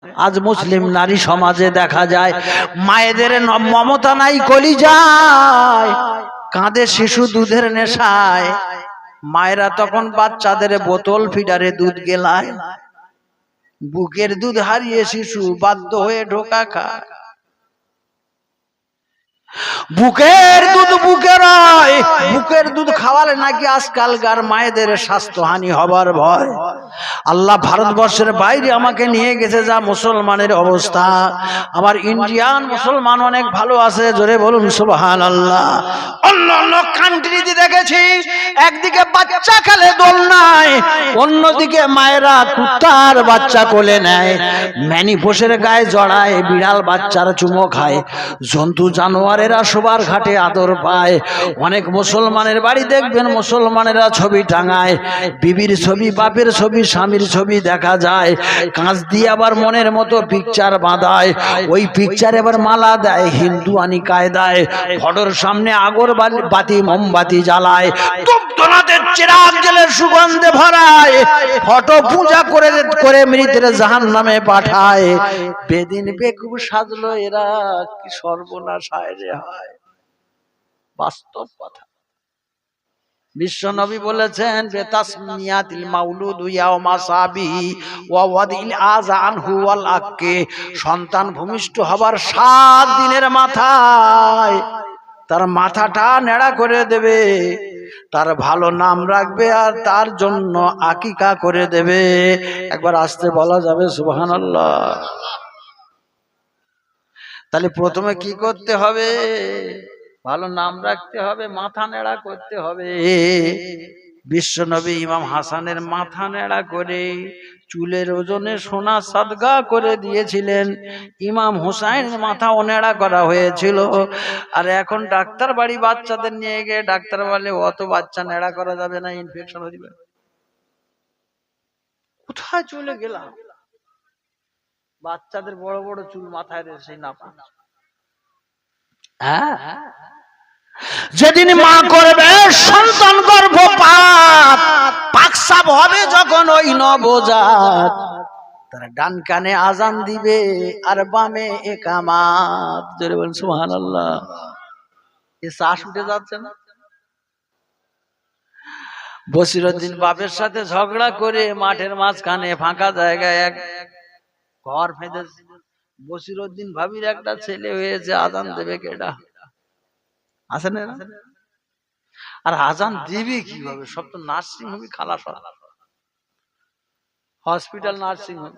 আজ মুসলিম নারী সমাজে দেখা যায় মায়েদের মমতা নাই, কলিজায় কাঁদে শিশু দুধের নেশায়। মায়েরা তখন বাচ্চাদের বোতল ফিডারে দুধ গেলায়, বুকের দুধ হারিয়ে শিশু বাধ্য হয়ে ঢোকা খায়। বুকের দুধ বুকে রয়, বুকের দুধ খাওয়ালে নাকি আজকালকার মায়েদের স্বাস্থ্যহানি হবার ভয়। আল্লাহ ভারতবর্ষের বাইরে আমাকে নিয়ে গেছে, যা মুসলমানের অবস্থা। আমার ইন্ডিয়ান মুসলমান অনেক ভালো আছে, জোরে বলুন সুবহানাল্লাহ। অন্যান্য কান্ট্রিতে দেখেছি একদিকে বাচ্চা খেলে দোলনায়, অন্যদিকে মায়েরা কুত্তার বাচ্চা কোলে নেয়, ম্যানিপোষের গায়ে জড়ায়, বিড়াল বাচ্চার চুমো খায়, জন্তু জানোয়ারেরা সবার ঘাটে আদর পায়। অনেক মুসলমানের বাড়ি দেখবেন মুসলমানেরা ছবি টাঙায়, বিবির ছবি, বাপের ছবি, স্বামীর ছবি দেখা যায়, কাঁচ দিয়ে আবার মনের মতো পিকচার বাঁধায়, ওই পিকচার এবার মালা দেয় হিন্দু আনি কায়দায়, ফটোর সামনে আগরবাতি মোমবাতি জ্বালায়, ধূপধুনাদের চিরাগ জ্বেলে সুগন্ধে ভরায়, ফটো পূজা করে মৃতের জাহান্নামে পাঠায়। বেদিন বেকুব সাজলো এরা, কি সর্বনাশ হায় রে হায়। বাস্তব কথা। বিশ্ব নবী বলেছেন, বেতাসমিয়াতিল মাউলুদ ইয়াউমা সাবিহি ওয়া ওয়াদিল আযানহু ওয়াল আক্কি, সন্তান ভূমিষ্ঠ হবার 7 দিনের মাথায় তার মাথাটা নেড়া করে দেবে, তার ভালো নাম রাখবে আর তার জন্য আকিকা করে দেবে। একবার আসতে বলা যাবে সুবহানাল্লাহ। তাহলে প্রথমে কি করতে হবে? ভালো নাম রাখতে হবে, মাথা নেড়া করতে হবে। বিশ্বনবী ইমাম হাসানের মাথা নেড়া করে চুলের ওজনে সোনা সাদগা করে দিয়েছিলেন। ইমাম হুসাইনের মাথাও নেড়া করা হয়েছিল। আর এখন ডাক্তার বাড়ি বাচ্চাদের নিয়ে গিয়ে ডাক্তার বলে অত বাচ্চা নেড়া করা যাবে না, ইনফেকশন হয়ে যাবে। কোথায় চলে গেলাম? বাচ্চাদের বড় বড় চুল মাথায় রেখে না পা। যেদিন মা করবে সন্তান গর্ভপাত, পাকসাব হবে যখন ওই নবজাত, তার ডান কানে আজান দিবে আর বামে ইকামাত। জোরে বলুন সুবহানাল্লাহ। এই শ্বাস উঠে যাচ্ছে না? বসিরউদ্দিন বাপের সাথে ঝগড়া করে মাঠের মাঝখানে ফাঁকা জায়গায় এক ঘর ফেঁদেছে। বসিরউদ্দিন ভাবির একটা ছেলে হয়েছে, আজান দেবে কেডা? আছে না? আর আজান দিবে কিভাবে? সব তো নার্সিং হোমে খালাস, হসপিটাল নার্সিং হোম।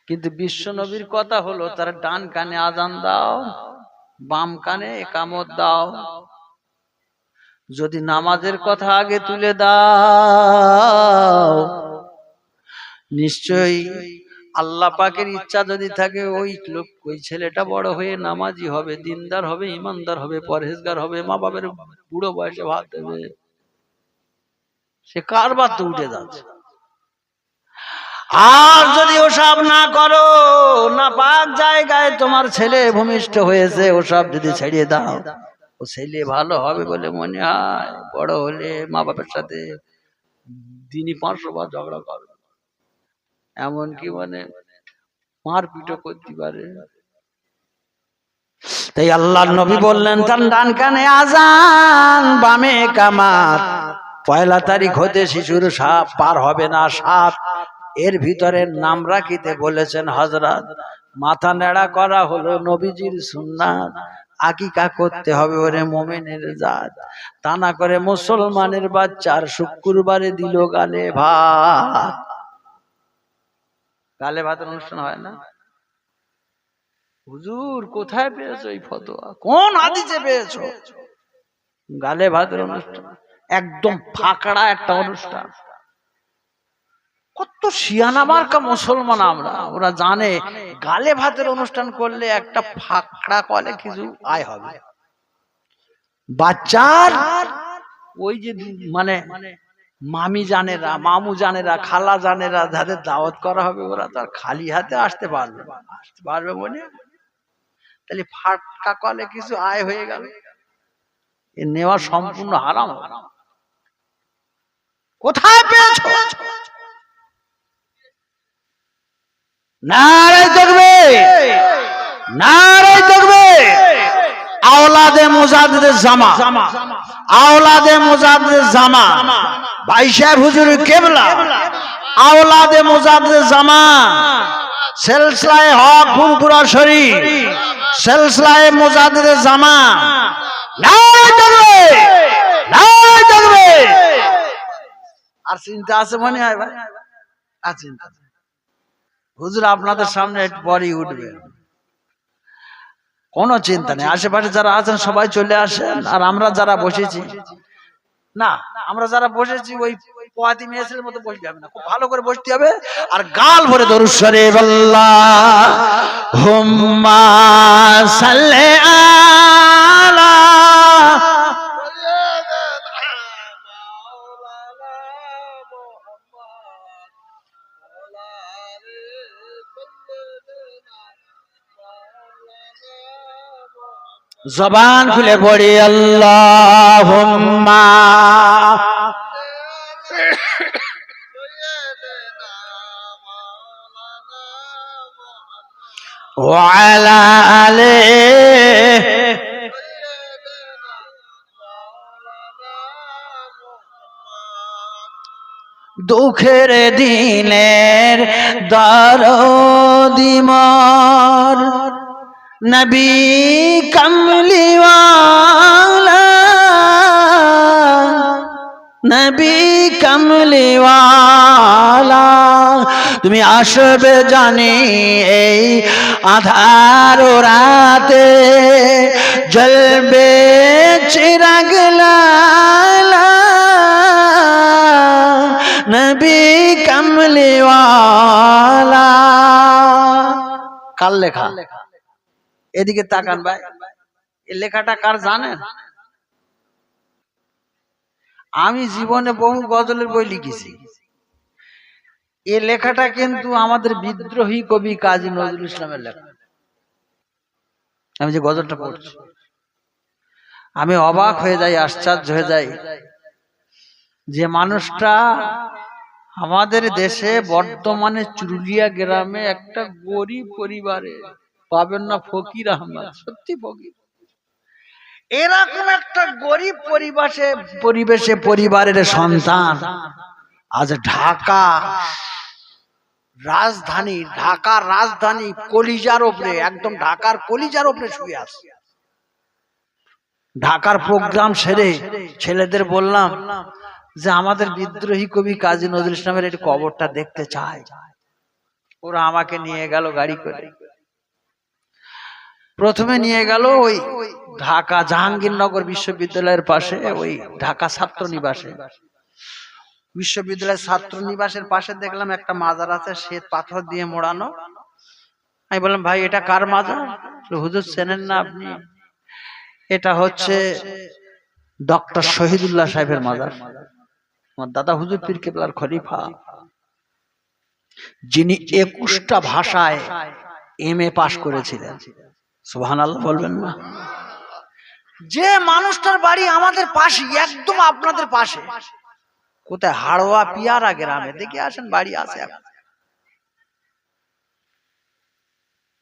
কিন্তু বিশ্ব নবীর কথা হলো তার ডান কানে আজান দাও, বাম কানে ইকামত দাও। যদি নামাজের কথা আগে তুলে দাও, নিশ্চয়ই আল্লাহ পাকের ইচ্ছা যদি থাকে ওই লোক, ওই ছেলেটা বড় হয়ে নামাজি হবে, দিনদার হবে, ইমানদার হবে, পরহেজগার হবে, মা বাবার বুড়ো বয়সে ভাত দেবে। সে কারবার তো উঠে যাচ্ছে। আর যদি ওসব না করো, না পাক জায়গায় তোমার ছেলে ভূমিষ্ঠ হয়েছে, ওসব যদি ছেড়ে দাও, ও ছেলে ভালো হবে বলে মনে হয়, বড় হলে মা বাবার সাথে দিনই 500 বার ঝগড়া করবে, এমনকি মানে মারপিটও করতে পারে। তাই আল্লাহর নবী বললেন তার ডান কানে আজান, বামে ইকামাত। 1 তারিখ হতে শিশুর সাপ পার হবে না 7, এর ভিতরে নাম রাখিতে বলেছেন হযরত। মাথা নেড়া করা হলো নবীজির সুন্নাত। আকিকা করতে হবে ওরে মুমিনের জাত, তা না করে মুসলমানের বাচ্চার শুক্রবারে দিল গালে ভাত। গালে ভাত অনুষ্ঠান হয় না? হুজুর কোথায় পেয়েছো এই ফতোয়া? কোন হাদিসে পেয়েছো? গালে ভাতের অনুষ্ঠান একদম ফাঁকড়া একটা অনুষ্ঠান। কত শিয়ানা মার্কা মুসলমান আমরা, ওরা জানে গালে ভাতের অনুষ্ঠান করলে একটা ফাঁকড়া কলে কিছু আয় হবে। বাচ্চার ওই যে মানে মামি জানেরা, মামু জানেরা, খালা জানেরা, যাদের দাওয়াত করা হবে, ওরা তো আর খালি হাতে আসতে পারবে না। আসতে পারবে মনে? তাহলে ফাঁকা কলে কিছু আয় হয়ে গেল, এ নেওয়া সম্পূর্ণ হারাম। কোথায় পেয়েছো? নারে দেখবে, নারে দেখবে। আওলাদে মুজাদ্দিদের জামা, আওলাদে মুজাদ্দিদের জামা, ভাই সাহেব হুজুর কেবলা আওলাদে মুজাদ্দিদের জামা, সিলসিলায়ে হক ফুরফুরা শরীফ, সিলসিলায়ে মুজাদ্দিদের জামা। নারে দেখবে, নারে দেখবে। আর চিন্তা আছে মনে হয় ভাই? আর চিন্তা, হুজুর আপনাদের সামনে একটু পরেই উঠবে, কোনো চিন্তা নেই। আশেপাশে যারা আছেন সবাই চলে আসেন। আর আমরা যারা বসেছি, না আমরা যারা বসেছি ওই পোয়াতি মেয়েছেলের মতো বসতে হবে না, খুব ভালো করে বসতে হবে। আর গাল ভরে দরুদ শরীফ আল্লাহুম্মা সাল্লি আলা জবান খুলে পড়ি আল্লাহুম্মা ওয়া আলা আলিহি দুঃখের দিনের দরদি মোর নবী কমলিওয়ালা, নবী কমলিওয়ালা। তুমি আসবে জানি এই আধার রাতে, জ্বলবে চিরাগ লালা, নবী কমলিওয়ালা। কার লেখা? এদিকে তাকান ভাই, এই লেখাটা কার জানেন? আমি জীবনে বহু গজলের বই লিখেছি, এই লেখাটা কিন্তু আমাদের বিদ্রোহী কবি কাজী নজরুল ইসলামের লেখা। আমি যে গজলটা পড়ছি আমি অবাক হয়ে যাই, আশ্চর্য হয়ে যাই যে মানুষটা আমাদের দেশে বর্তমানে চুরুলিয়া গ্রামে একটা গরিব পরিবারে, পাবেন না ফকির আহমদ, সত্যি ফকির, এরকম একটা গরিব পরিবেশে পরিবারের সন্তান আজ ঢাকার রাজধানী কলিজার উপরে, একদম ঢাকার কলিজার উপরে শুয়ে আছে। ঢাকার প্রোগ্রাম সেরে ছেলেদের বললাম যে আমাদের বিদ্রোহী কবি কাজী নজরুল ইসলামের এই কবরটা দেখতে চাই। ওরা আমাকে নিয়ে গেল গাড়ি করে। প্রথমে নিয়ে গেল ওই ঢাকা জাহাঙ্গীরনগর বিশ্ববিদ্যালয়ের পাশে, ওই ঢাকা ছাত্র নিবাসে, বিশ্ববিদ্যালয়ের ছাত্র নিবাসের পাশে দেখলাম একটা মাজার আছে, শ্বেত পাথর দিয়ে মোড়ানো। আমি বললাম ভাই এটা কার মাজার? হুজুর চেনেন না আপনি? এটা হচ্ছে ডক্টর শহীদুল্লাহ সাহেবের মাজার, আমার দাদা হুজুর পীর কেবলার খলিফা, যিনি 21টা ভাষায় MA পাশ করেছিলেন। সুবহানাল্লাহ বলবেন না? যে মানুষটার বাড়ি আমাদের পাশে, একদম আপনাদের পাশে, কোথায়? হাড়োয়া পিয়ারা গ্রামে। দেখে আসেন, বাড়ি আছে।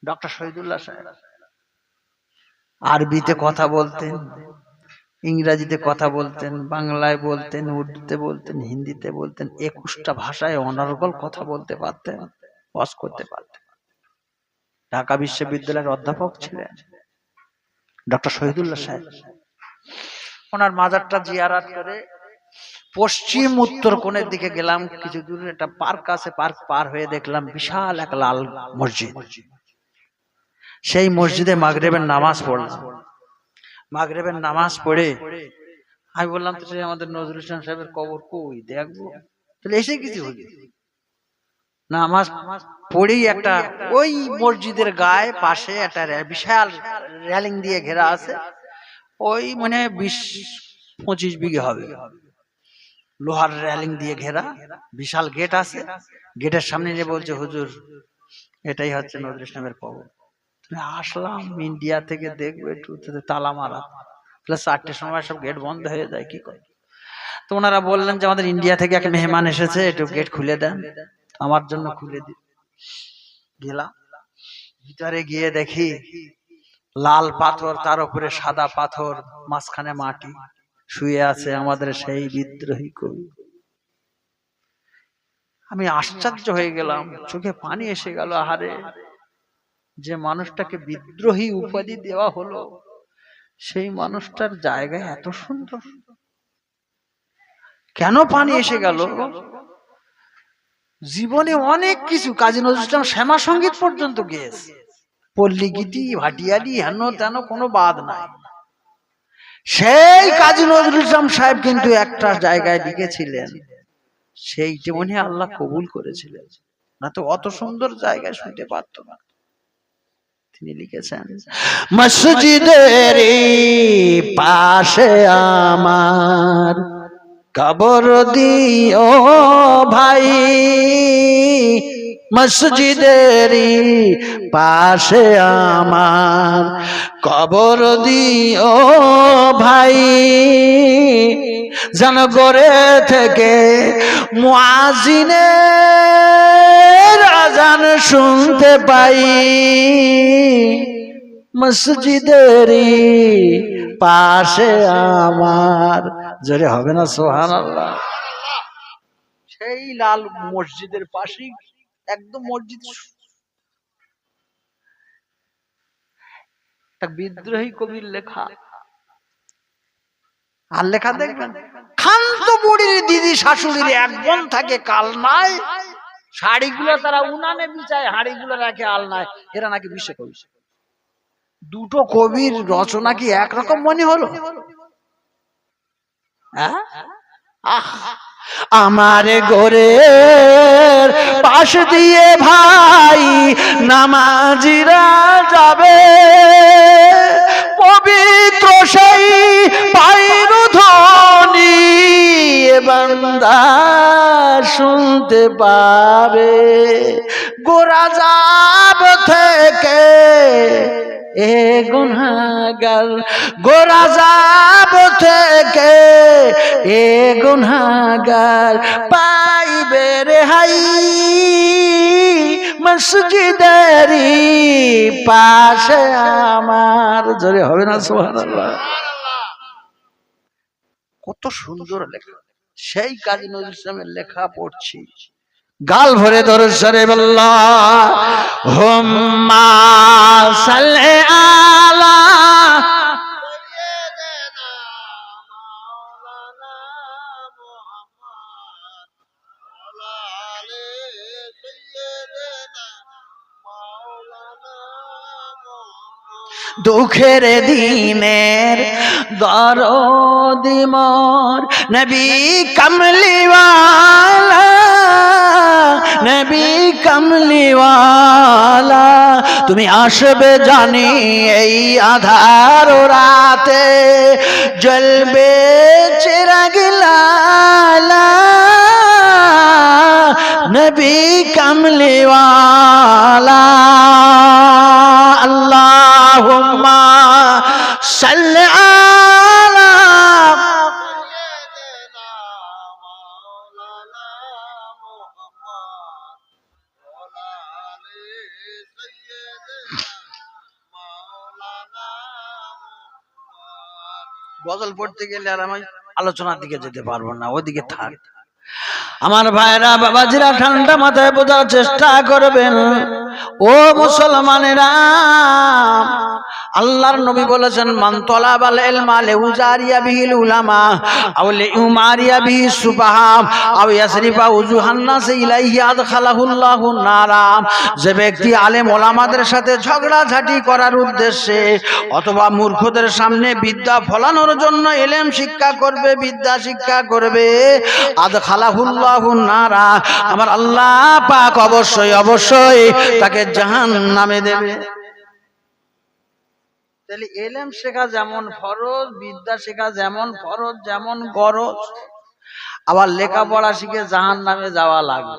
ডক্টর শহীদুল্লাহ সাহেব আরবিতে কথা বলতেন, ইংরেজিতে কথা বলতেন, বাংলায় বলতেন, উর্দুতে বলতেন, হিন্দিতে বলতেন, 21টা ভাষায় অনর্গল কথা বলতে পারতেন, ওয়াজ করতে পারতেন। ঢাকা বিশ্ববিদ্যালয়ের অধ্যাপক ছিলেন ডক্টর শহীদুল্লাহ সাহেব। ওনার মাজারটা জিয়ারত করে পশ্চিম উত্তর কোণের দিকে গেলাম, কিছু দূরে একটা পার্ক আছে, পার্ক পার হয়ে দেখলাম বিশাল এক লাল মসজিদ। সেই মসজিদে মাগরিবের নামাজ পড়লাম। মাগরিবের নামাজ পড়ে আমি বললাম তো আমাদের নজরুল ইসলাম সাহেবের কবর কই দেখবো, তাহলে এসে কিছু হলো নামাজ পড়েই একটা ওই মসজিদের গায়ে পাশে একটা বিশাল রেলিং দিয়ে ঘেরা আছে, ওই মানে 20-25 বিঘে হবে, লোহার রেলিং দিয়ে ঘেরা, বিশাল গেট আছে। গেটের সামনে নিয়ে বলছে হুজুর এটাই হচ্ছে নজরুল ইসলামের কবর। আসলাম ইন্ডিয়া থেকে, দেখবো একটু তালা মারা, তাহলে 4টের সময় সব গেট বন্ধ হয়ে যায়, কি করে? তো ওনারা বললেন যে আমাদের ইন্ডিয়া থেকে এক মেহমান এসেছে, একটু গেট খুলে দেন। আমার জন্য খুলে দিন। গেলাম, ভিতরে গিয়ে দেখি লাল পাথর, তার উপরে সাদা পাথর, মাঝখানে মাটি, শুয়ে আছে আমাদের সেই বিদ্রোহী কবি। আমি আশ্চর্য হয়ে গেলাম, চোখে পানি এসে গেল। আহারে, যে মানুষটাকে বিদ্রোহী উপাধি দেওয়া হলো, সেই মানুষটার জায়গায় এত সুন্দর, কেন পানি এসে গেল? জীবনে অনেক কিছু, কাজী নজরুল ইসলাম শ্যামা সঙ্গীত পর্যন্ত গেয়েছে, পল্লী গীতি, ভাটিয়ালি, হেন তেন কোনো বাদ নাই। সেই কাজী নজরুল ইসলাম সাহেব কিন্তু একটা জায়গায় লিখেছিলেন, সেইটি মনে আল্লাহ কবুল করেছিলেন, না তো অত সুন্দর জায়গায় শুনতে পারতো না। তিনি লিখেছেন, মসজিদের পাশে আমার কবর দিও ভাই, মসজিদের পাশে আমার কবর দিও ভাই, যেন গড়ে থেকে মুয়াজ্জিনের আযান শুনতে পাই, মসজিদের পাশে আমার। জোরে হবে না সুবহানাল্লাহ? সেই লাল মসজিদের পাশেই, একদম মসজিদ, একটা বিদ্রোহী কবির লেখা। আর লেখা দেখবেন, খান্ত বুড়ির দিদি শাশুড়ির এক বোন থাকে কাল নাই, শাড়িগুলো তারা উনানে বিছায়, হাড়িগুলো রাখে আলনায়, এরা নাকি বিশ্ব কবি। দুটো কবির রচনা কি একরকম মনে হলো? আমার ঘরের পাশ দিয়ে ভাই নামাজিরা যাবে, পবিত্র সেই পায়ের ধ্বনি বান্দা শুনতে পাবে, গোরাজাব থেকে এ গুনাহগার, গোরাজাব থেকে এ গুনাহগার পাইবে রেহাই, মসজিদের পাশে আমার। জোরে হবে না সুবহানাল্লাহ? কত সুন্দর লেখা, সেই কাজী নজরুল ইসলামের লেখা পড়ছি, গাল ভরে দরুদ শরীফ আল্লাহুম্মা সাল্লি আলা দুঃখের দিনের দরদি মোর নবী কমলিওয়ালা, নবী কমলিওয়ালা, তুমি আসবে জানি এই আধার রাতে, জ্বলবে চিরাগ লালা, নবী কমলিওয়ালা। আল্লাহুম্মা সাল্লি আলা গজল পড়তে গেলে আর আমি আলোচনার দিকে যেতে পারবো না, ওদিকে থাক। আমার ভাইরা, বাবাজিরা, ঠান্ডা মাথায় বোঝার চেষ্টা করবেন। ও মুসলমানেরা, আল্লাহর নবী বলেছেন, মান তালাবাল ইলমা লিউজারিয়া বিহিল উলামা আও লিউমারিয়া বিহিস সুফাহা আও ইয়াসরিফা উজুহান নাস ইলাইহি আদখালাহুল্লাহু নারা। যে ব্যক্তি আলেম ওলামাদের সাথে ঝগড়াঝাটি করার উদ্দেশ্যে অথবা মূর্খদের সামনে বিদ্যা ফলানোর জন্য ইলম শিক্ষা করবে, বিদ্যা শিক্ষা করবে, আদখালাহুল্লাহু নারা, আমার আল্লাহ পাক অবশ্যই অবশ্যই তাকে জাহান্নামে দেবে। তাহলে ইলম শেখা যেমন ফরজ, বিদ্যা শেখা যেমন ফরজ, যেমন গরজ, আবার লেখাপড়া শিখে জাহান্নামে যাওয়া লাগে।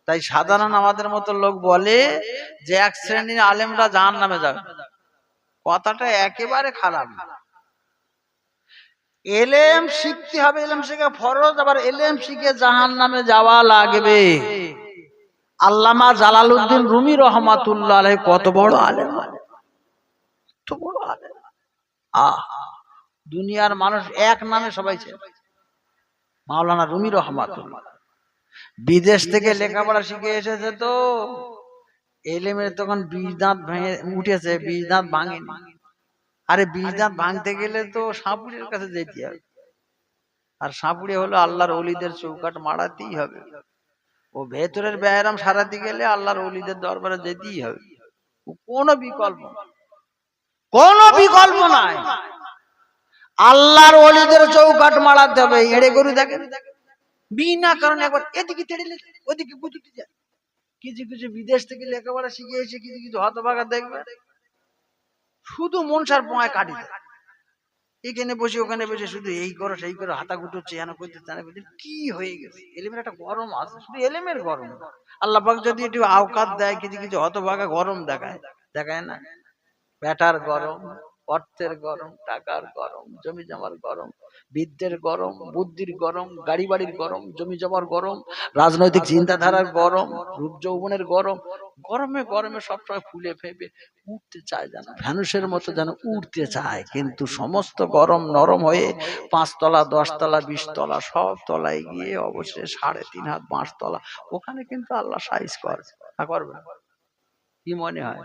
তাই সাধারণ আমাদের মতো লোক বলে যে এক শ্রেণীর আলেমরা জাহান্নামে যাবে, কথাটা একেবারে খারাপ। ইলম শিখতে হবে, ইলম শেখা ফরজ, আবার ইলম শিখে জাহান্নামে যাওয়া লাগবে। আল্লামা জালালউদ্দিন রুমি রহমাতুল্লাহ আলাইহি কত বড় আলেম, কত বড় আলেম। দুনিয়ার মানুষ এক নামে সবাই চেনে, মাওলানা রুমি রহমাতুল্লাহ। বিদেশ থেকে লেখাপড়া শিখে এসেছে, তো এলেমের তখন বীজ দাঁত ভেঙে উঠেছে, বীজ দাঁত ভাঙেনি। আরে বীজ দাঁত ভাঙতে গেলে তো সাপুড়ের কাছে যেতে হবে, আর সাপুড়ে হলো আল্লাহর ওলিদের চৌকাট মারাতেই হবে। ও ভেতরের ব্যায়াম সারাতে গেলে আল্লাহর ওলিদের দরবারে যেতেই হবে, কোনো বিকল্প, কোনো বিকল্প নাই। আল্লাহর ওলিদের চৌকাট মারাতে হবে। এড়ে গরু দেখেন, বিনা কারণে একবার এদিকে তেড়ে ওদিকে গুজুতে যায়। কিছু কিছু বিদেশ থেকে লেখাপড়া শিখে এসে কিছু কিছু হতভাগা দেখবে, শুধু মনসার পোঁয়ায় কাটি দেয়। এখানে বসে ওখানে বসে শুধু এই করো সেই করো, হাতা গুটোচ্ছে, এনা করতে তেনা করতে। কি হয়ে গেছে? এলেমের একটা গরম আছে, শুধু এলেমের গরম। আল্লাহ পাক যদি একটু আওকাত দেয়, কিছু কিছু হতভাগা গরম দেখায়, দেখায় না? ব্যাটার গরম, অর্থের গরম, টাকার গরম, জমি জমার গরম, বিদ্যের গরম, বুদ্ধির গরম, গাড়ি বাড়ির গরম, জমি জমার গরম, রাজনৈতিক চিন্তাধারার গরম, রূপ যৌবনের গরম। গরমে গরমে সবসময় ফুলে ফেপে উঠতে চায়, যেন ভ্যানুসের মতো যেন উঠতে চায়। কিন্তু সমস্ত গরম নরম হয়ে 5 তলা 10 তলা 20 তলা সব তলায় গিয়ে অবশ্যই 3.5 হাত 5 তলা, ওখানে কিন্তু আল্লাহ সাইজ করবে। কি মনে হয়?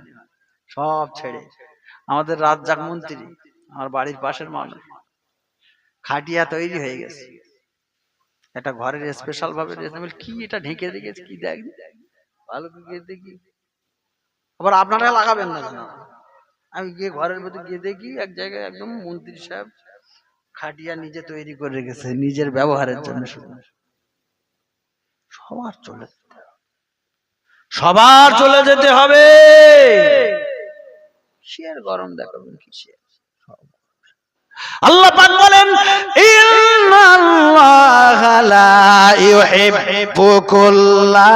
সব ছেড়ে আমাদের রাজ্জাক মন্ত্রী, আমার বাড়ির পাশের মানুষ, খাটিয়া তৈরি হয়ে গেছে একটা ঘরের স্পেশাল ভাবে। কি এটা ঢেকে রেখেছে, কি দেখ ভালো করে দেখি। আবার আপনারা লাগাবেন না, আমি গিয়ে ঘরের মধ্যে গিয়ে দেখি এক জায়গায় একদম মন্ত্রী সাহেব খাটিয়া নিজে তৈরি করে রেখেছে নিজের ব্যবহারের জন্য। শুধু সবার চলে যেতে হবে। কিসের গরম দেখাবেন, কিসের? আল্লাহ পাক বলেন, ইন্নাল্লাহা লা ইউহিব্বু কুল্লা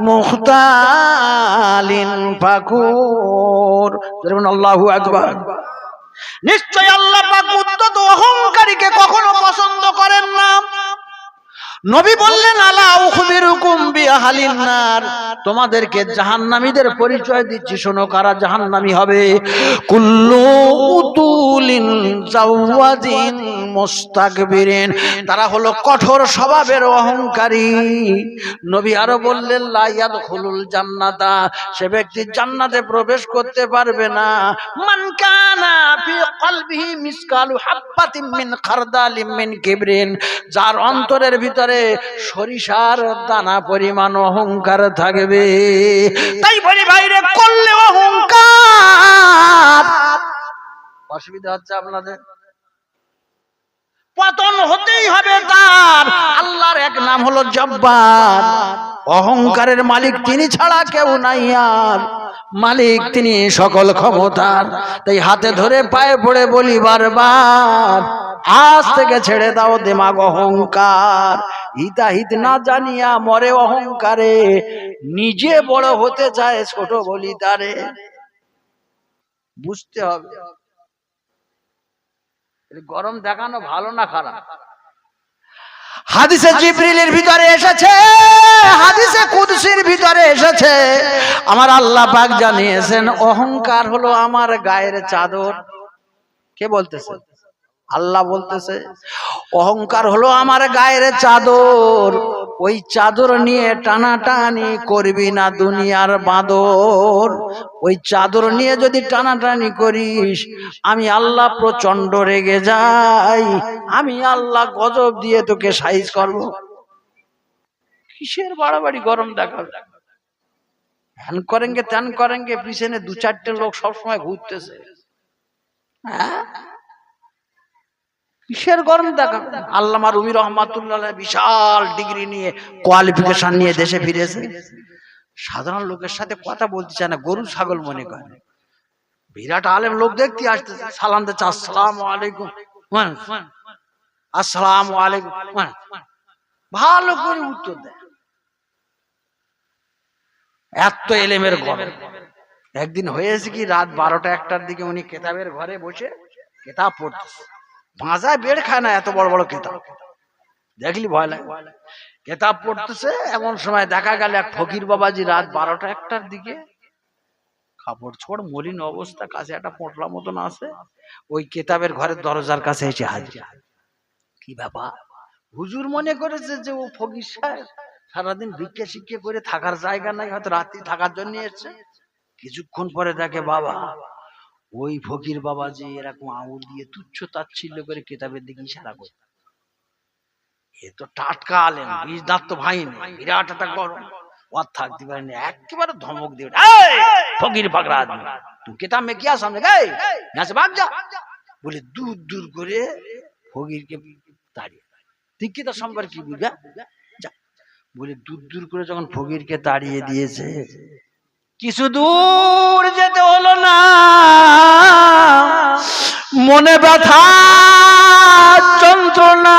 মুখতালিন ফাকুর। বলুন আল্লাহু আকবার। নিশ্চয় আল্লাহ পাক উদ্ধত অহংকারীকে কখনো পছন্দ করেন না। নবী বললেন, আলা উখবিরুকুম বিআহলিন নার, তোমাদেরকে জাহান্নামীদের পরিচয় দিচ্ছি, শোনো কারা জাহান্নামী হবে। কুল্লু উতুলিন জাওয়াজিন মুস্তাকবিরিন, তারা হলো কঠোর স্বভাবের অহংকারী। নবী আরো বললেন, লা ইয়াদখুলুল জান্নাতা, সে ব্যক্তি জান্নাতে প্রবেশ করতে পারবে না। মান কানা ফি কলবিহি মিসকালু হাব্বাতিন মিন খারদালিন মিন কিবরিন, যার অন্তরের ভিতরে সরিষার দানা পরিমাণ অহংকার থাকবে। তাই বলি বাইরে করলে অহংকার, অসুবিধা হচ্ছে আপনাদের, পতন হতেই হবে তার। আল্লাহর এক নাম হলো জব্বার, অহংকারের মালিক তিনি ছাড়া কেউ নাই। আর মালিক তিনি সকল ক্ষমতার। তাই হাতে ধরে পায়ে পড়ে বলি বারবার, আজ থেকে ছেড়ে দাও দিমাগ অহংকার। হিতাহিত না জানিয়া মরে অহংকারে, নিজে বড় হতে চায় ছোট বলি তারে। বুঝতে হবে গরম দেখানো ভালো না খারাপ। হাদিসে জিবরিলের ভিতরে এসেছে, হাদিসে কুদসির ভিতরে এসেছে, আমার আল্লাহ পাক জানিয়েছেন অহংকার হলো আমার গায়ের চাদর। কে বলতেছে? আল্লাহ বলতেছে অহংকার হলো আমার গায়ের চাদর, ওই চাদর নিয়ে টানাটানি করবি না দুনিয়ার বাঁদর। ওই চাদর নিয়ে যদি টানাটানি করিস, আমি আল্লাহ প্রচন্ড রেগে যাই, আমি আল্লাহ গজব দিয়ে তোকে সাইজ করব। কিসের বাড়াবাড়ি গরম দেখাবে? ধ্যান করেনগে ত্যান করেনগে, পিছনে 2-4টে লোক সবসময় ঘুরতেছে। হ্যাঁ, কিসের গরম দেখা? আল্লামা রুমি রহমাতুল্লাহ বিশাল ডিগ্রি নিয়ে, কোয়ালিফিকেশন নিয়ে দেশে ফিরেছে। সাধারণ লোকের সাথে কথা বলতে চায় না, গরু ছাগল মনে করে। বিরাট আলেম লোক দেখতে আসতেছে, সালাম দিচ্ছে, আসসালামু আলাইকুম, আসসালামু আলাইকুম, ভালো করে উত্তর দেয়। এত এলেমের গরম। একদিন হয়েছে কি, রাত 12টা-1টার দিকে উনি কেতাবের ঘরে বসে কেতাব পড়তেছে। ভাঁজায় বেড় খায় না, এত বড় বড় কেতাব, দেখলি ভয় লাগে। কেতাব পড়তেছে, এমন সময় দেখা গেল এক ফকির বাবাজি রাত 12টা-1টার দিকে কাপড় ছোড় মলিন অবস্থা, কাছে একটা পোটলা মতন আছে, ওই কেতাবের ঘরের দরজার কাছে এসে হাজির। কি ব্যাপার? হুজুর মনে করেছে যে ও ফকির সাহেব সারাদিন ভিক্ষা শিক্ষা করে থাকার জায়গা নাই, হয়তো রাত্রি থাকার জন্য এসছে। কিছুক্ষণ পরে দেখে বাবা, ওই ফকির বাবাজি এরকম আঙুল দিয়ে তুচ্ছ তাচ্ছিল্য করে কেতাবের দিকে ইশারা করে। এ তো টাটকা আলেম, বীজ দাঁত তো ভাই নেই, বিরাট একটা গরম, और থাকতে পারেনি, একেবারে ধমক দিয়ে ফকির পাগড়া আদমি, তুই কেতাব মে কিয়া সামনে গए यहाँ से भाग जा, বলে দূর দূর করে ফকিরকে তাড়িয়ে। তুই কেতাব সম্পর্কে কি বুঝা যা, বলে দূর দূর করে যখন ফকিরকে তাড়িয়ে দিয়েছে, কিছু দূর যেতে হলো না, মনে ব্যথা যন্ত্রণা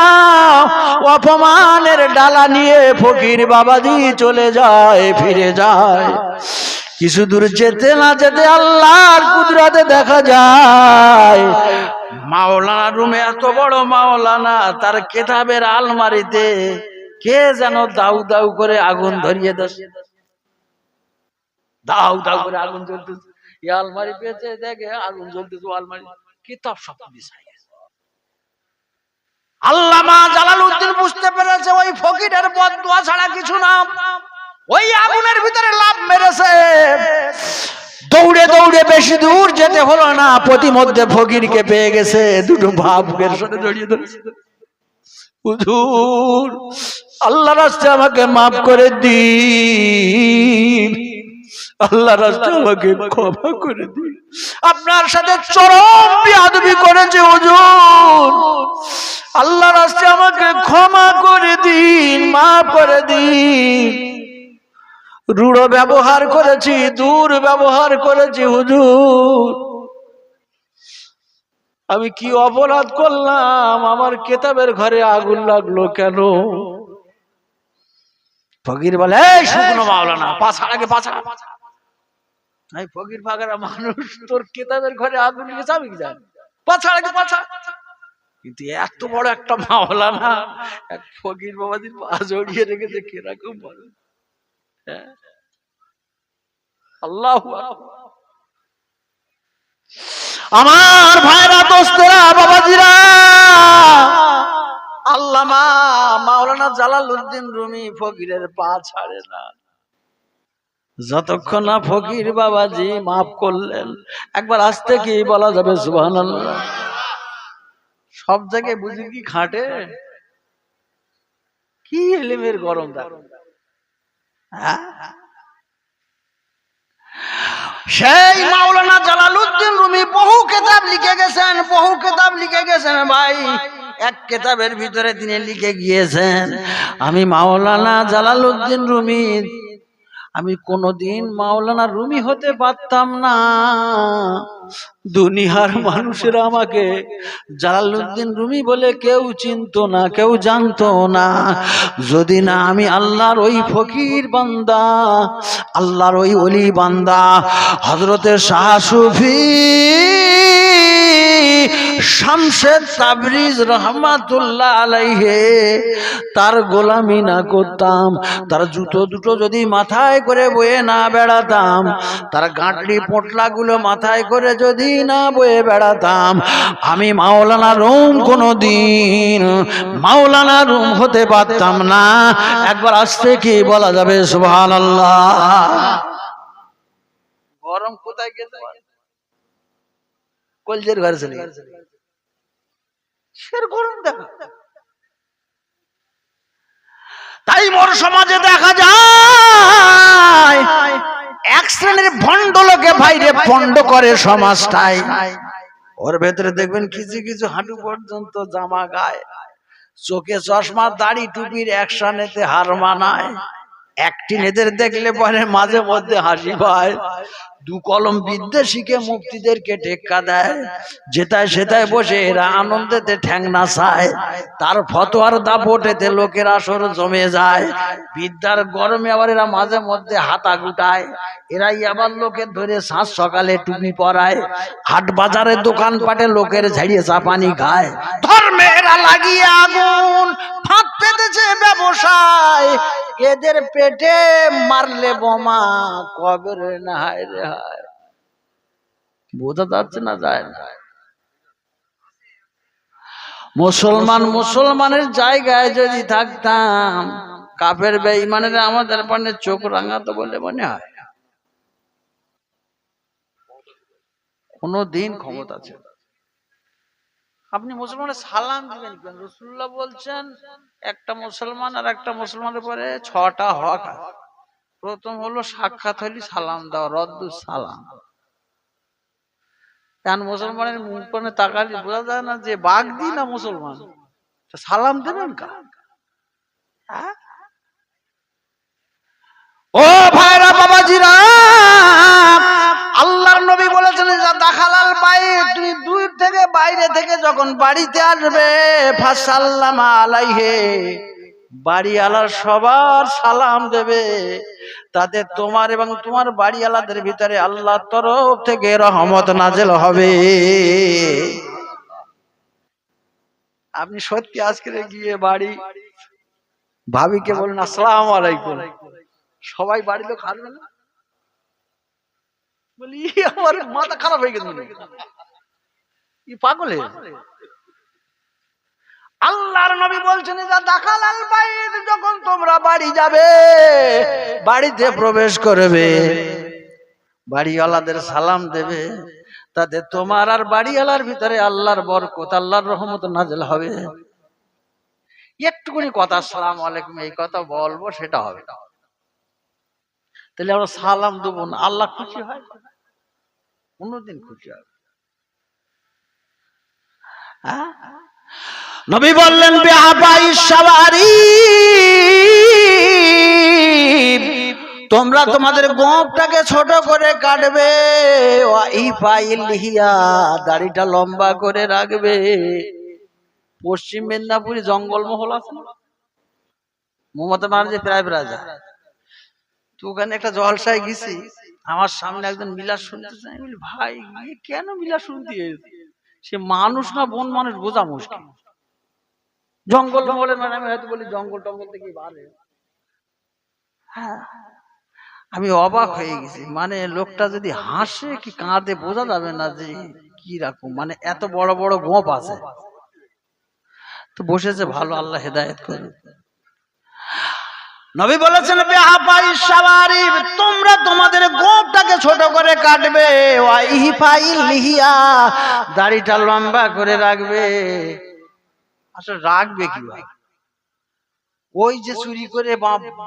অপমানের ডালা নিয়ে ফকির বাবাজি চলে যায়, ফিরে যায়। কিছু দূর যেতে না যেতে আল্লাহর কুদরতে দেখা যায় মাওলানা রুমে, এত বড় মাওলানা, তার কেতাবের আলমারিতে কে যেন দাউ দাউ করে আগুন ধরিয়ে দিয়েছে। দাউ দাউ করে আগুন জ্বলতেছে, এই আলমারি পেয়েছে, দেখে আগুন জ্বলতেছে, আলমারি কিতাব সব বিষয়। আল্লামা জালালউদ্দিন বুঝতে পেরেছে ওই ফকিরের বদদুয়া ছাড়া কিছু না, ওই আগুনের ভিতরে লাফ মেরেছে। দৌড়ে দৌড়ে বেশি দূর যেতে হলো না, প্রতিমধ্যে ফকিরকে পেয়ে গেছে, দুটো ভাবুকের সাথে জড়িয়ে ধরেছে। হুজুর, আল্লাহর রাস্তায় আমাকে মাফ করে দিন, আল্লাহর রাস্তায় আমাকে ক্ষমা করে দিন, আপনার সাথে চরম বেয়াদবি করেছে হুজুর, আল্লাহর রাস্তায় আমাকে ক্ষমা করে দিন, মাফ করে দিন, রূঢ় ব্যবহার করেছি, দূর ব্যবহার করেছি হুজুর, আমি কি অপরাধ করলাম, আমার কেতাবের ঘরে আগুন লাগলো কেন? ফকির বলে, এই শুকনো মাওলানা, পাছা আগে পাছা। এই ফকির পাগড়া মানুষ, তোর কেতাবের ঘরে আগুন লেগেছে আমি কি জানি, পাছা আগে পাছা। কিন্তু এত বড় একটা মাওলানা এক ফকির বাবাজির পা জড়িয়ে রেখেছে, কিরকম বলে? আল্লাহু আকবার। আমার ভাইরা, দোস্তরা, বাবাজিরা, আল্লামা মাওলানা জালালউদ্দিন রুমি ফকিরের পা ছাড়ে না, যতক্ষণ না ফকির বাবাজি মাফ করলেন। একবার আস্তে কি বলা যাবে সুবহানাল্লাহ? সব জায়গায় বুঝি কি খাটে, কি এলেমের গরম দার। সেই মাওলানা জালালউদ্দিন রুমি বহু কিতাব লিখে গেছেন, বহু কিতাব লিখে গেছেন ভাই। এক কিতাবের ভিতরে তিনি লিখে গিয়েছেন, আমি মাওলানা জালালউদ্দিন রুমি, আমি কোনদিন মাওলানা রুমি হতে পারতাম না, দুনিয়ার মানুষেরা আমাকে জালালউদ্দিন রুমি বলে কেউ চিনতো না, কেউ জানতো না, যদি না আমি আল্লাহর ওই ফকির বান্দা, আল্লাহর ওই ওলি বান্দা হযরতে শাহ সুফি শামসে তাবরিজ রহমাতুল্লাহ আলাইহি তার গোলামি না করতাম, তার জুতো দুটো যদি মাথায় করে বয়ে না বেড়াতাম, তার গাঁটলি পোটলা গুলো মাথায় করে যদি না বয়ে বেড়াতাম, আমি মাওলানা রুম কোনদিন মাওলানা রুম হতে পারতাম না। একবার আস্তে কি বলা যাবে সুবহানাল্লাহ? গরম কোথায় গেছে? কলজের ঘরে চলে গেছে, গরম দেখা। তাই মোর সমাজে দেখা যায় এক শ্রেণীর ভণ্ড লোকে ভাইরে ভণ্ড করে সমাজটাই, ওর ভেতরে দেখবেন কিছু কিছু হাঁটু পর্যন্ত জামা গায়ে, চোখে চশমা, দাড়ি টুপির অ্যাকশনেতে হার মানায়। একটি নেদের দেখলে পরে মাঝে মধ্যে হাসি পায়, দু কলম বিদ্যে শিখে মুক্তিদেরকে টেক্কা দেয়, যেটায় সেটায় বসে এরা আনন্দেতে ঠ্যাংনা চায়, তার ফতোয়ার দাপটেতে লোকের আসর জমে যায়। বিদ্যার গরমে আবার এরা মাঝে মধ্যে হাতা গুটায়, এরাই আবার লোকের ধরে সাঁঝ সকালে টুপি পরায়, হাট বাজারে দোকানপাটে লোকের ঝাড়িয়ে চাপানি খায়। ধর্মে এরা লাগিয়ে আগুন, ফাঁদ পেতেছে ব্যবসায়, এদের পেটে মারলে বোমা কবে রে না হায় রে হায়। বোঝা যাচ্ছে না যায় না? মুসলমানের জায়গায় যদি থাকতাম, কাফের বেঈমানেরা আমাদের পানে চোখ রাঙাতো বলে মনে হয়? কোনদিন ক্ষমতা ছিল। আপনি মুসলমানের সালাম দিবেন কেন? রাসূলুল্লাহ বলছেন একটা মুসলমান আর একটা মুসলমানের পরে 6টা হক আছে। প্রথম হলো সাক্ষাৎ হলি সালাম দাও, রদ্দুস সালাম। কারণ মুসলমানের মুখ পানে তাকালে বোঝা যায় না যে বাগদি না মুসলমান, সালাম দেবেন কা? ও ভাইরা বাবাজিরা, আল্লাহর নবী বলেছেন দাখালাল বাইত, তুমি দূর থেকে বাইরে থেকে যখন বাড়িতে আসবে, ফাসাল্লামা আলাইহি, বাড়িওয়ালার সবার সালাম দেবে, তাতে তোমার এবং তোমার বাড়িওয়ালাদের ভিতরে আল্লাহর তরফ থেকে রহমত নাযিল হবে। আপনি সত্যি আজকে গিয়ে বাড়ি ভাবিকে বলেন আসসালামু আলাইকুম, সবাই বাড়ির লোক হারবে না? বলি আমার মাথা খারাপ হয়ে গেল, পাগলে। আল্লাহর নবী বলছেন দাখালাল বাইত, যখন তোমরা বাড়ি যাবে, বাড়িতে প্রবেশ করবে, বাড়িওয়ালাদের সালাম দেবে, তাতে তোমার আর বাড়িওয়ালার ভিতরে আল্লাহর বরকত, আল্লাহর রহমত নাযিল হবে। একটুখানি কথা আসসালামু আলাইকুম এই কথা বলবো, সেটা হবে না। তাহলে আমরা সালাম দেবো না, আল্লাহ খুশি হয়? কোনদিন খুশি হবে? নবী বললেন তোমরা তোমাদের গোঁফটাকে ছোট করে কাটবে, দাড়িটা লম্বা করে রাখবে। পশ্চিম মেদিনীপুরে জঙ্গলমহল আছে, মমতা ব্যানার্জি প্রায় যায়, তো ওখানে একটা জলসায় গেছি, আমার সামনে একজন মিলাদ শুনতে চাই, বলি ভাই কেন মিলাদ শুনতে? সে মানুষ না বন মানুষ বোঝা মুশকিল। জঙ্গল মহলের মানে আমি হয়তো বলি জঙ্গল টঙ্গল থেকে বাড়ে। হ্যাঁ, আমি অবাক হয়ে গেছি, মানে লোকটা যদি হাসে কি কাঁদে বোঝা যাবে না যে কি রকম, মানে এত বড় বড় গোঁফ আছে। তো বসেছে ভালো, আল্লাহ হেদায়েত করুন। নবী বলেছেন তোমরা তোমাদের গোঁফটাকে ছোট করে কাটবে, দাড়িটা লম্বা করে রাখবে। আসলে রাখবে কি ভাই? ওই যে চুরি করে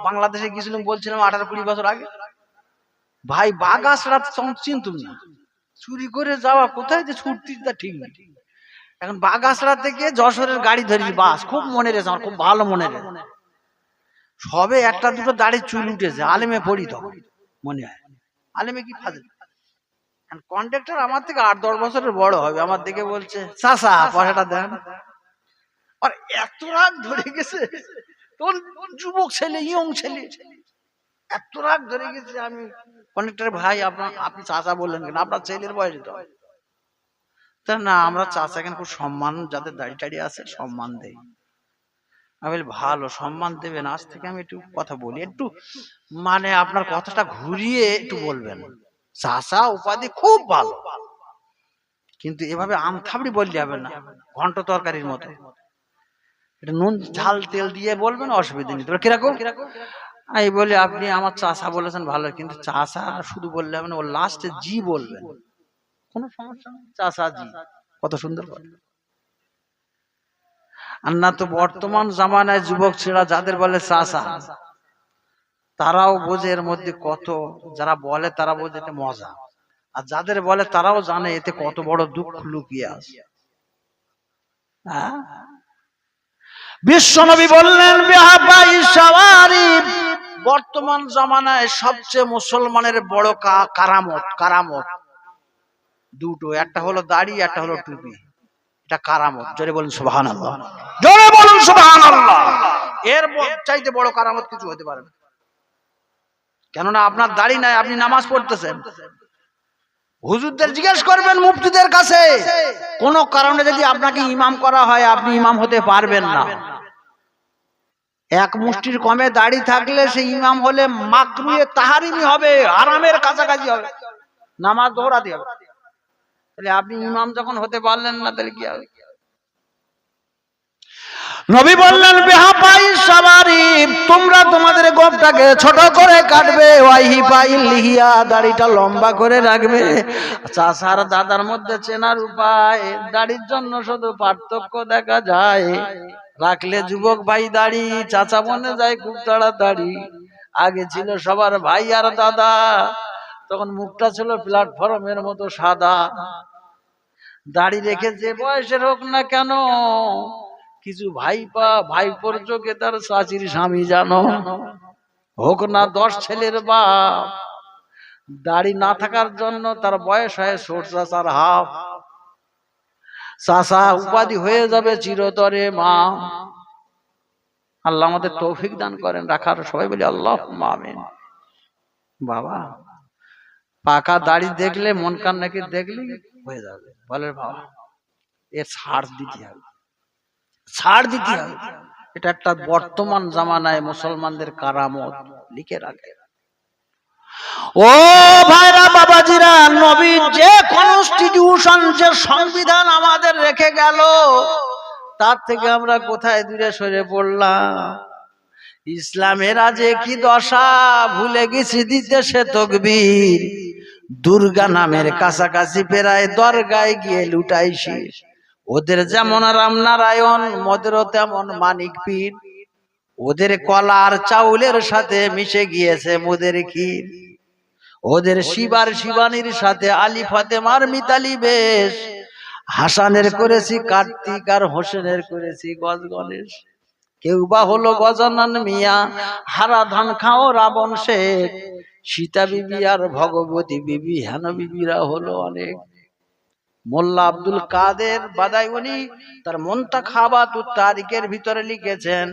বাংলাদেশে গেছিলাম বলছিলাম 18-20 বছর আগে, ভাই বাগাসরা চিনতুম না, চুরি করে যাওয়া কোথায় যে ছুটতি তা ঠিক না। এখন বাগাসরা থেকে যশোরের গাড়ি ধরি, বাস খুব মনে রয়েছে আমার, খুব ভালো মনে রয়েছে। সবে একটা দুটো দাড়ি চুল উঠেছে, আলেমে পড়ি তখন মনে হয়, আলেমে কি ফাজে। কন্ট্রাক্টর আমার থেকে 8-10 বছরের বড় হবে, আমার দিকে বলছে চাচা পয়সাটা দেন। আর এত রাগ ধরে গেছে, তোর যুবক ছেলে, ইয়ং ছেলে, এত রাগ ধরে গেছে। আমি কন্ট্রাক্টর ভাই আপনি চাচা বললেন কেন? আপনার ছেলের বয়স তো না, আমরা চাচা কেন, খুব সম্মান, যাদের দাড়ি টাড়ি আছে সম্মান দেই। আমি বলি ভালো, সম্মান দেবেন, আজ থেকে আমি একটু কথা বলি, একটু মানে আপনার কথাটা ঘুরিয়ে একটু বলবেন। চাচা উপাধি খুব ভালো, কিন্তু এভাবে আমথাবড়ি বললে হবে না, ঘন্ট তরকারির মতো। এটা নুন ঝাল তেল দিয়ে বলবেন, অসুবিধা নেই। তোর কিরকম? আমি বলি আপনি আমার চাচা বলেছেন ভালো, কিন্তু চাচা শুধু বললে হবে না, ও লাস্টে জি বলবেন, কোনো সমস্যা নেই। চাচা জি, কত সুন্দর। আর না তো বর্তমান জামানায় যুবক ছেড়া যাদের বলে চাচা, তারাও বোঝে এর মধ্যে কত, যারা বলে তারা বোঝে এটা মজা, আর যাদের বলে তারাও জানে এতে কত বড় দুঃখ লুকিয়ে আছে। বিশ্বনবী বললেন বর্তমান জামানায় সবচেয়ে মুসলমানের বড় কারামত দুটো, একটা হলো দাড়ি, একটা হলো টুপি। এটা কারামত। জোরে বলুন সুবহানাল্লাহ, জোরে বলুন সুবহানাল্লাহ। এর চাইতে বড় কারামত কিছু হতে পারে না। কেননা আপনার দাড়ি নাই, আপনি নামাজ পড়তেছেন। হুজুরদের জিজ্ঞেস করবেন, মুফতিদের কাছে, কোন কারণে যদি আপনাকে ইমাম করা হয় আপনি ইমাম হতে পারবেন না। এক মুষ্টির কমে দাড়ি থাকলে সেই ইমাম হলে মাকরুহে তাহারিমি হবে, হারামের কাছাকাছি হবে, নামাজ দৌড়াতে হবে। তাহলে আপনি ইমাম যখন হতে পারলেন না, তাহলে কি হবে? নবী বললেন, বেহাপাই সাবারি, তোমরা তোমাদের গোফটাকে ছোট করে কাটবে, ওয়াইহি পাইল লিহিয়া, দাড়িটা লম্বা করে রাখবে। চাচার দাদার মধ্যে চেনার উপায়, দাড়ির জন্য শুধু পার্থক্য দেখা যায়। রাখলে যুবক ভাই দাড়ি, চাচা বনে যায় খুব তাড়াতাড়ি। আগে ছিল সবার ভাই আর দাদা, তখন মুখটা ছিল প্ল্যাটফর্মের মতো সাদা। দাড়ি রেখে যে বয়সের হোক না কেন, কিছু ভাইপোর চোখে তার চাচির স্বামী জানো, হোক না 10 ছেলের বাপ, দাড়ি না থাকার জন্য তার বয়স হয় ছোট চাচার হাফ। চাচা উপাধি হয়ে যাবে চিরতরে মা। আল্লাহ আমাদের তৌফিক দান করেন রাখার, সবাই বলি আল্লাহুম্মা আমিন। বাবা, পাকা দাড়ি দেখলে মন কান নাকি দেখলি হয়ে যাবে, বলে বাবা এর ছাড় দিতে হবে, ছাড় দিতে হবে। এটা একটা বর্তমান জামানায় মুসলমানদের কারামত, লিখে রাখে। ও ভাইরা বাবাজিরা, নবীর যে কনস্টিটিউশন, যে সংবিধান আমাদের রেখে গেল, তার থেকে আমরা কোথায় দূরে সরে পড়লাম। ইসলামের আজে কি দশা, ভুলে গেছি দিতে সে তকবীর। দুর্গা নামের কাছাকাছি প্রায় দরগায় গিয়ে লুটাই শেষ। ওদের যেমন রামনারায়ণ, মোদেরও তেমন মানিক পীর। ওদের কলার চাউলের সাথে মিশে গিয়েছে মোদের ক্ষীর। ওদের শিবার শিবানীর সাথে আলী ফাতেমার মিতালি বেশ। হাসানের করেছি কার্তিক আর হোসেনের করেছি গণেশ। কেউ বা হলো গজানন মিয়া, হারা ধান খাও রাবণ শেখ। সীতা বিবি আর ভগবতী বিবি, হেন বিবিরা হলো অনেক। মোল্লা আব্দুল কাদের বাদায়ুনি তার মুনতাখাবাতুত তারিখের ভিতরে লিখেছেন,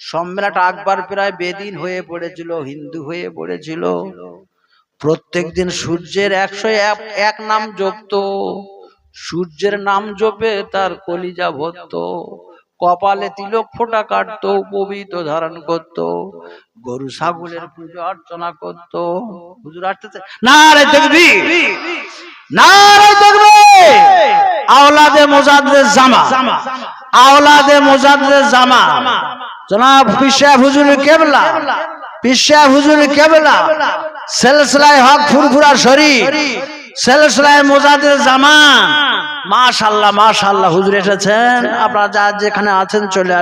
সম্রাট আকবর প্রায় বেদিন হয়ে পড়েছিল, হিন্দু হয়ে পড়েছিল। প্রত্যেক দিন সূর্যের 101 নাম জপত। সূর্যের নাম জপে তার কলিজা ভরত, কপালে তিলক ফোঁটা কাটত, পবিত্র ধারণ করত, গরু ছাগলের পূজা অর্চনা করত। হুজুর আসতেছে, নারে তাকবীর, নারে তাকবীর। আওলাদে মুজাদ্দেদ জামা, আওলাদে মুজাদ্দেদ জামা জনাব পীর সাহেব হুজুর কেবলা, পীর সাহেব হুজুর কেবলা, সিলসিলায়ে হক ফুরফুরা শরীফ, সিলসিলায়ে মুজাদ্দেদ জামান। মাশাআল্লাহ মাশাআল্লাহ, হুজুর এসেছেন। আপনারা যা যেখানে আছেন চলে আসুন।